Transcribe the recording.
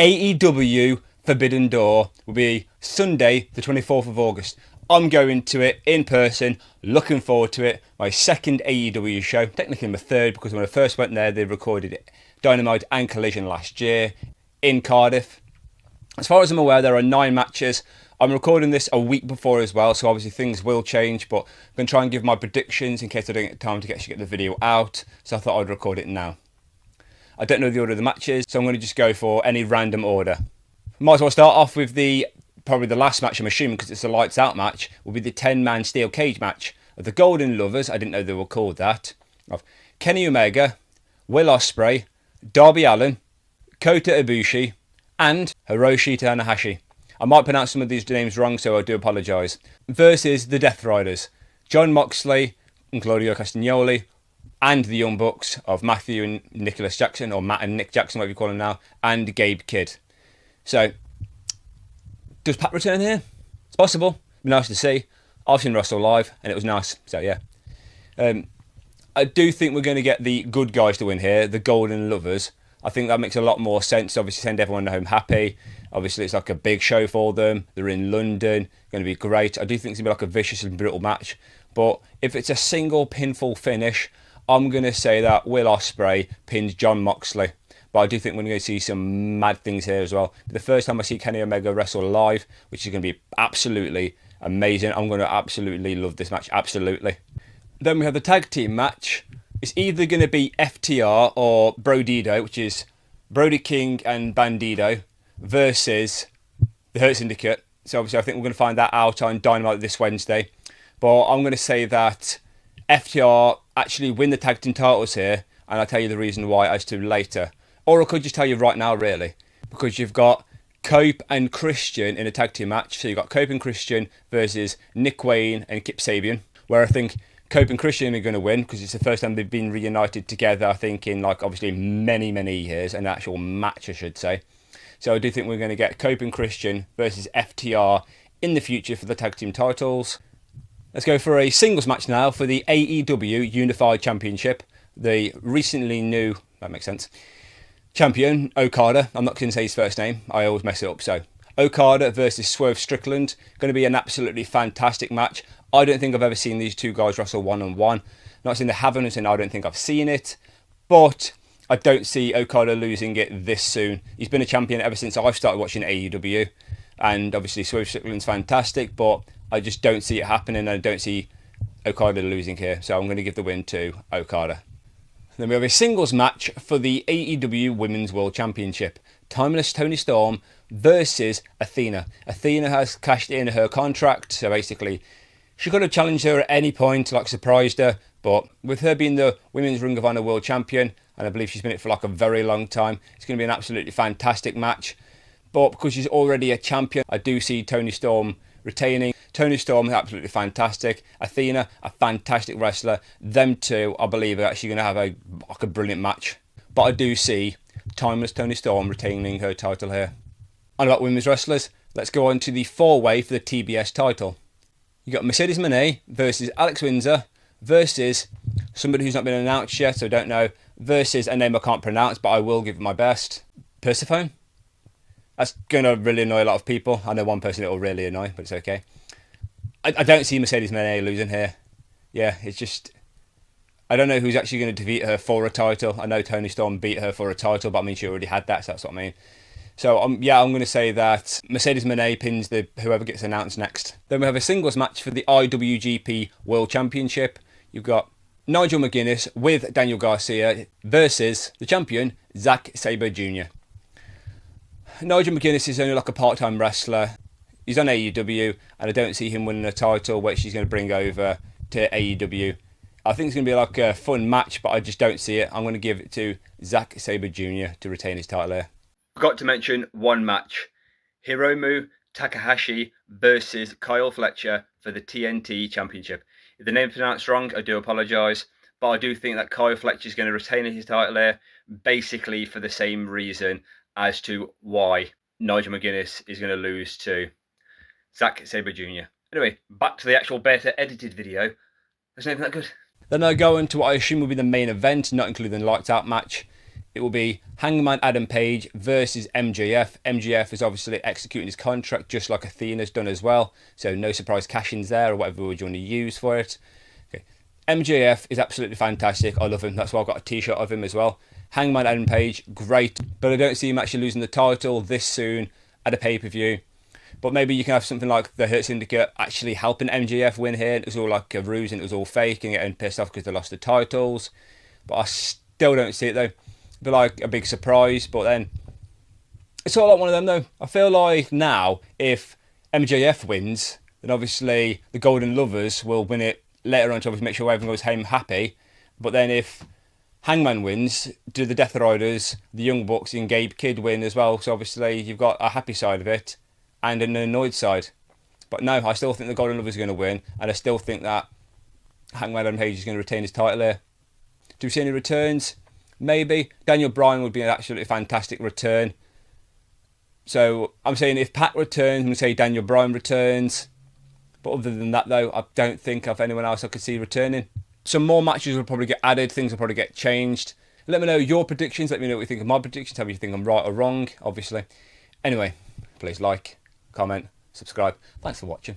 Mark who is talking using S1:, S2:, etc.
S1: AEW Forbidden Door will be Sunday, the 24th of August. I'm going to it in person, looking forward to it. My second AEW show, technically my third, because when I first went there, they recorded Dynamite and Collision last year in Cardiff. As far as I'm aware, there are 9 matches. I'm recording this a week before as well, so obviously things will change, but I'm going to try and give my predictions in case I don't get time to actually get the video out, so I thought I'd record it now. I don't know the order of the matches, so I'm going to just go for any random order. Might as well start off with probably the last match, I'm assuming, because it's a lights out match, will be the 10-man steel cage match of the Golden Lovers, I didn't know they were called that, of Kenny Omega, Will Ospreay, Darby Allin, Kota Ibushi, and Hiroshi Tanahashi. I might pronounce some of these names wrong, so I do apologise. Versus the Death Riders, Jon Moxley and Claudio Castagnoli, and the Young Bucks of Matthew and Nicholas Jackson, or Matt and Nick Jackson, whatever you call them now, and Gabe Kidd. So, does Pat return here? It's possible. It'd be nice to see. I've seen Russell live, and it was nice. So, yeah. I do think we're going to get the good guys to win here, the Golden Lovers. I think that makes a lot more sense. Obviously, send everyone home happy. Obviously, it's like a big show for them. They're in London. Going to be great. I do think it's going to be like a vicious and brutal match. But if it's a single pinfall finish, I'm going to say that Will Ospreay pins Jon Moxley. But I do think we're going to see some mad things here as well. The first time I see Kenny Omega wrestle live, which is going to be absolutely amazing. I'm going to absolutely love this match. Absolutely. Then we have the tag team match. It's either going to be FTR or Brodido, which is Brody King and Bandido, versus the Hurt Syndicate. So obviously I think we're going to find that out on Dynamite this Wednesday. But I'm going to say that FTR actually win the tag team titles here, and I'll tell you the reason why as to later. Or I could just tell you right now, really, because you've got Cope and Christian in a tag team match. So you've got Cope and Christian versus Nick Wayne and Kip Sabian, where I think Cope and Christian are going to win because it's the first time they've been reunited together, I think, in like obviously many, many years, an actual match, I should say. So I do think we're going to get Cope and Christian versus FTR in the future for the tag team titles. Let's go for a singles match now for the AEW Unified Championship. The recently new, that makes sense, champion, Okada. I'm not going to say his first name. I always mess it up. So Okada versus Swerve Strickland. Going to be an absolutely fantastic match. I don't think I've ever seen these two guys wrestle one-on-one. Not saying they haven't, and I don't think I've seen it. But I don't see Okada losing it this soon. He's been a champion ever since I've started watching AEW. And obviously Swerve Strickland's fantastic, but I just don't see it happening. And I don't see Okada losing here. So I'm going to give the win to Okada. Then we have a singles match for the AEW Women's World Championship. Timeless Toni Storm versus Athena. Athena has cashed in her contract, so basically she could have challenged her at any point, like surprised her, but with her being the Women's Ring of Honor World Champion, and I believe she's been it for like a very long time, it's going to be an absolutely fantastic match. But because she's already a champion, I do see Toni Storm retaining. Toni Storm is absolutely fantastic. Athena, a fantastic wrestler. Them two, I believe, are actually going to have a brilliant match. But I do see Timeless Toni Storm retaining her title here. And about women's wrestlers, let's go on to the 4-way for the TBS title. You got Mercedes Moné versus Alex Windsor versus somebody who's not been announced yet, so I don't know, versus a name I can't pronounce, but I will give it my best. Persephone? That's going to really annoy a lot of people. I know one person it will really annoy, but it's okay. I don't see Mercedes Moné losing here. Yeah, it's just, I don't know who's actually going to defeat her for a title. I know Toni Storm beat her for a title, but I mean, she already had that, so that's what I mean. So, I'm going to say that Mercedes Moné pins whoever gets announced next. Then we have a singles match for the IWGP World Championship. You've got Nigel McGuinness with Daniel Garcia versus the champion, Zack Sabre Jr. Nigel McGuinness is only like a part-time wrestler. He's on AEW, and I don't see him winning a title, which he's going to bring over to AEW. I think it's going to be like a fun match, but I just don't see it. I'm going to give it to Zack Sabre Jr. to retain his title here. Forgot to mention one match. Hiromu Takahashi versus Kyle Fletcher for the TNT Championship. If the name's pronounced wrong, I do apologise. But I do think that Kyle Fletcher is going to retain his title here, basically for the same reason as to why Nigel McGuinness is going to lose to Zack Sabre Jr. Anyway, back to the actual better edited video. There's nothing that good. Then I go into what I assume will be the main event, not including the lights out match. it will be Hangman Adam Page versus MJF. MJF is obviously executing his contract just like Athena's done as well. So no surprise cash-ins there, or whatever word you want to use for it. Okay. MJF is absolutely fantastic. I love him. That's why I've got a t-shirt of him as well. Hangman Adam Page, great. But I don't see him actually losing the title this soon at a pay-per-view. But maybe you can have something like the Hurt Syndicate actually helping MJF win here. It was all like a ruse and it was all fake and getting pissed off because they lost the titles. But I still don't see it though. It'd be like a big surprise, but then it's all like one of them though. I feel like now if MJF wins, then obviously the Golden Lovers will win it later on to obviously make sure everyone goes home happy. But then if Hangman wins, do the Death Riders, the Young Bucks and Gabe Kidd win as well. So obviously you've got a happy side of it and an annoyed side. But no, I still think the Golden Lovers are going to win, and I still think that Hangman Adam Page is going to retain his title here. Do we see any returns? Maybe. Daniel Bryan would be an absolutely fantastic return. So I'm saying if Pat returns, I'm going to say Daniel Bryan returns. But other than that though, I don't think of anyone else I could see returning. Some more matches will probably get added, things will probably get changed. Let me know your predictions, let me know what you think of my predictions, tell me if you think I'm right or wrong, obviously. Anyway, please like, comment, subscribe. Thanks for watching.